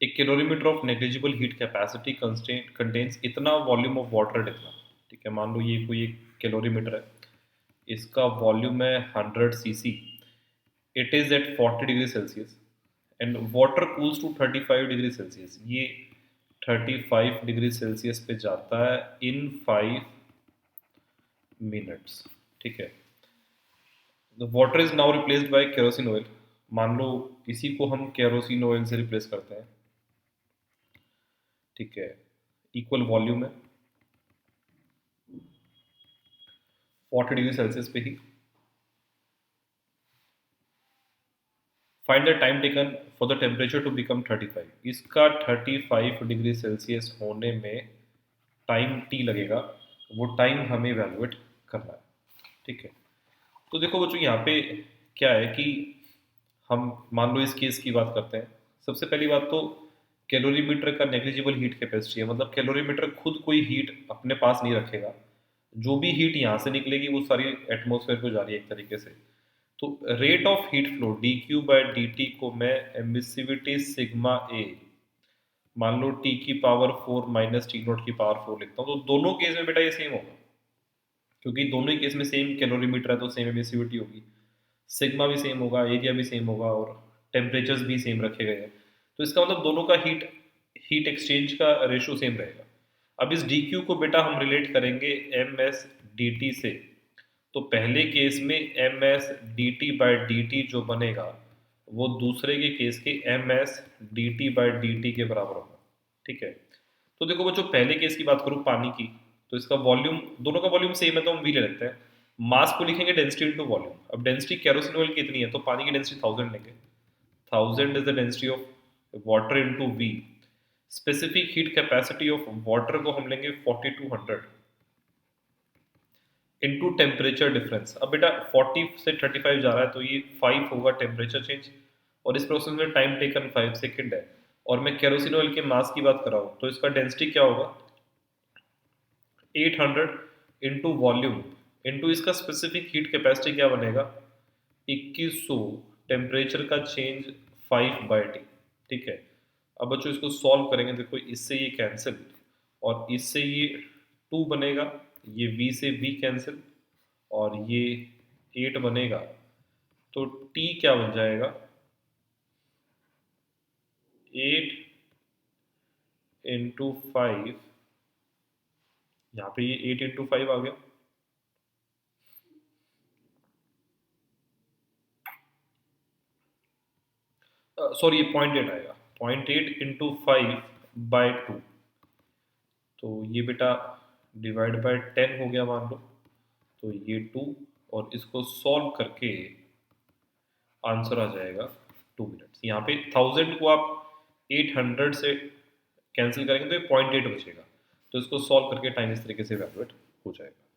एक calorimeter of negligible heat capacity contains इतना volume of water इतना। ठीक है, मान लो ये कोई एक कैलोरीमीटर है, इसका वॉल्यूम है 100 cc, it is at 40 degree Celsius and water cools to 35 degree Celsius. ये 35 डिग्री सेल्सियस पे जाता है इन 5 मिनट्स। ठीक है, the water is now replaced by kerosene oil. मान लो इसी को हम केरोसिन ऑयल से रिप्लेस करते हैं। ठीक है, इक्वल वॉल्यूम है 40 डिग्री सेल्सियस पे ही। Find the time taken for the temperature to become 35। इसका 35 डिग्री सेल्सियस होने में टाइम टी लगेगा, वो टाइम हमें वैल्यूएट करना है। ठीक है, तो देखो बच्चों यहाँ पे क्या है कि हम मान लो इस केस की बात करते हैं। सबसे पहली बात तो कैलोरीमीटर का नेग्लिजिबल हीट कैपेसिटी है, मतलब कैलोरीमीटर खुद कोई हीट अपने पास नहीं रखेगा। जो भी हीट यहाँ से निकलेगी वो सारी एटमॉस्फेयर को जा रही है एक तरीके से। तो rate of heat flow D Q by d T को मैं एमिसिविटी सिग्मा ए, मान लो टी की पावर 4 माइनस टी नोट की पावर 4 लिखता हूँ, तो दोनों केस में बेटा ये सेम होगा, क्योंकि दोनों ही केस में सेम कैलोरीमीटर है तो सेम एमिसिविटी होगी। सिग्मा भी सेम होगा, एरिया भी सेम होगा और टेम्परेचर्स भी सेम रखे गए हैं। तो इसका मतलब दोनों का हीट हीट एक्सचेंज का रेशो सेम रहेगा। अब इस डी क्यू को बेटा हम रिलेट करेंगे एम एस डी टी से। तो पहले केस में m s d t by d t जो बनेगा वो दूसरे के केस के m s d t by d t के बराबर होगा। ठीक है, तो देखो बच्चों पहले केस की बात करूँ पानी की, तो इसका वॉल्यूम, दोनों का वॉल्यूम सेम है तो हम वी ले लेते हैं। मास को लिखेंगे डेंसिटी इनटू वॉल्यूम। अब डेंसिटी केरोसिन ऑयल की इतनी है तो पानी की डेंसिटी 1000 लेंगे। 1000 is the density of water into v. Specific heat capacity of water को हम लेंगे 4200 इनटू टेम्परेचर डिफरेंस। अब बेटा 40 से 35 जा रहा है तो ये 5 होगा टेम्परेचर चेंज, और इस प्रोसेस में टाइम टेकन 5 सेकेंड है। और मैं केरोसिन ऑयल के मास की बात कर रहा हूँ तो इसका डेंसिटी क्या होगा 800 इंटू वॉल्यूम इंटू इसका स्पेसिफिक हीट कैपेसिटी क्या बनेगा 2100, टेम्परेचर का चेंज 5/T। ठीक है, अब बच्चों इसको सॉल्व करेंगे, देखो इससे ये कैंसिल और इससे ये 2 बनेगा, ये V से V कैंसिल और ये 8 बनेगा, तो T क्या बन जाएगा 8 इंटू 5, यहाँ पे ये 8 इंटू 5 आ गया। सॉरी ये 0.8 आएगा, 0.8 इंटू 5/2। तो ये बेटा डिवाइड बाय 10 हो गया मान लो, तो ये 2, और इसको सॉल्व करके आंसर आ जाएगा 2 मिनट्स। यहाँ पे 1000 को आप 800 से कैंसिल करेंगे तो ये 0.8 बचेगा, तो इसको सॉल्व करके टाइम इस तरीके से वैल्यूएट हो जाएगा।